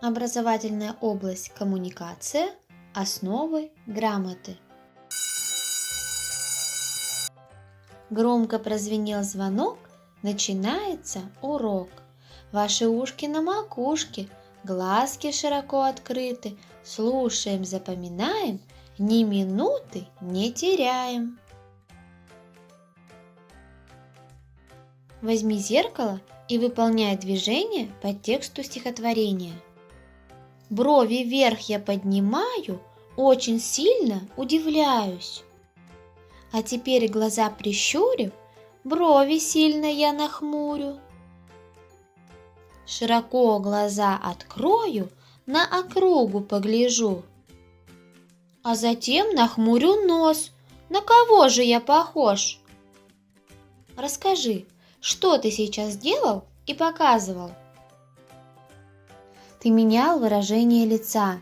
Образовательная область коммуникация. Основы грамоты. Громко прозвенел звонок, начинается урок. Ваши ушки на макушке, глазки широко открыты. Слушаем, запоминаем, ни минуты не теряем. Возьми зеркало и выполняй движение по тексту стихотворения. Брови вверх я поднимаю, очень сильно удивляюсь. А теперь глаза прищурю, брови сильно я нахмурю. Широко глаза открою, на округу погляжу. А затем нахмурю нос. На кого же я похож? Расскажи, что ты сейчас делал и показывал? Ты менял выражение лица,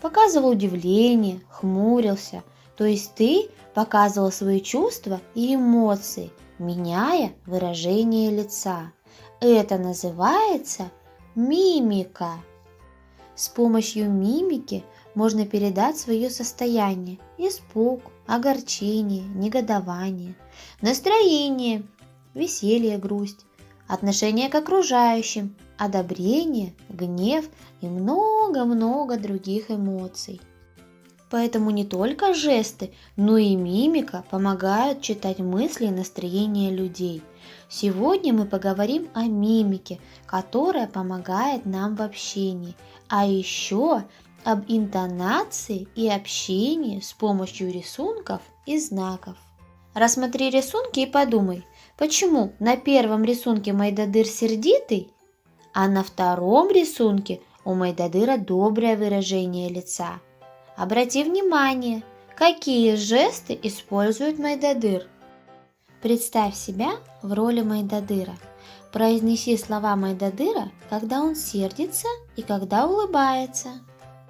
показывал удивление, хмурился. То есть ты показывал свои чувства и эмоции, меняя выражение лица. Это называется мимика. С помощью мимики можно передать свое состояние: испуг, огорчение, негодование, настроение, веселье, грусть, отношение к окружающим, одобрение, гнев и много-много других эмоций. Поэтому не только жесты, но и мимика помогают читать мысли и настроения людей. Сегодня мы поговорим о мимике, которая помогает нам в общении, а еще об интонации и общении с помощью рисунков и знаков. Рассмотри рисунки и подумай, почему на первом рисунке Майдадыр сердитый, а на втором рисунке у Майдадыра доброе выражение лица. Обрати внимание, какие жесты использует Майдадыр. Представь себя в роли Майдадыра. Произнеси слова Майдадыра, когда он сердится и когда улыбается.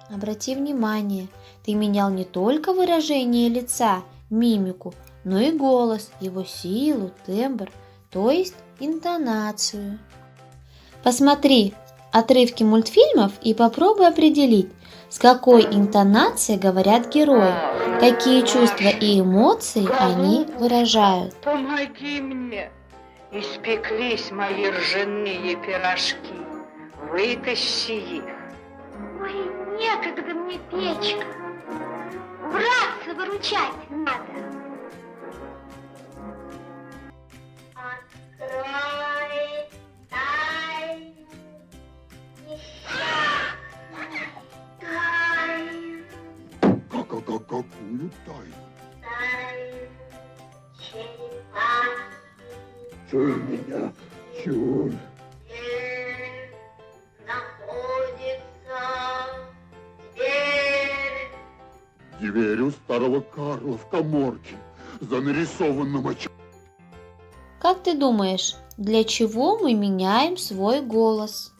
Обрати внимание, ты менял не только выражение лица, мимику, но и голос, его силу, тембр, то есть интонацию. Посмотри отрывки мультфильмов и попробуй определить, с какой интонацией говорят герои, какие чувства и эмоции они выражают. Помоги мне, испеклись мои ржаные пирожки, вытащи их. Ой, некогда мне, печка, братца выручать надо. Открой тайну, Какую тайну? тайну черепахи. Чур меня, чур. Где находится дверь? Дверь у старого Карла в каморке за нарисованным очагом. Как ты думаешь, для чего мы меняем свой голос?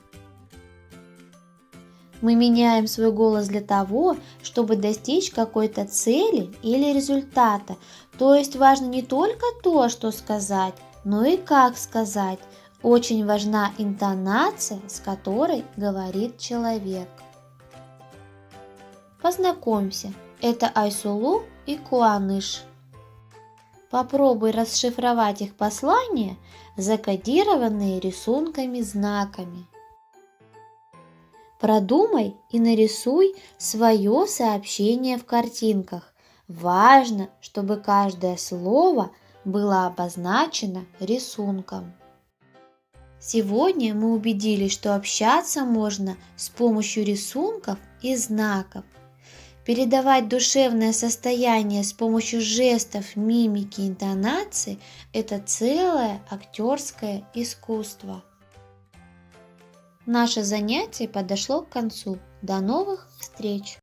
Мы меняем свой голос для того, чтобы достичь какой-то цели или результата. То есть важно не только то, что сказать, но и как сказать. Очень важна интонация, с которой говорит человек. Познакомься, это Айсулу и Куаныш. Попробуй расшифровать их послания, закодированные рисунками-знаками. Продумай и нарисуй свое сообщение в картинках. Важно, чтобы каждое слово было обозначено рисунком. Сегодня мы убедились, что общаться можно с помощью рисунков и знаков. Передавать душевное состояние с помощью жестов, мимики, интонации – это целое актерское искусство. Наше занятие подошло к концу. До новых встреч!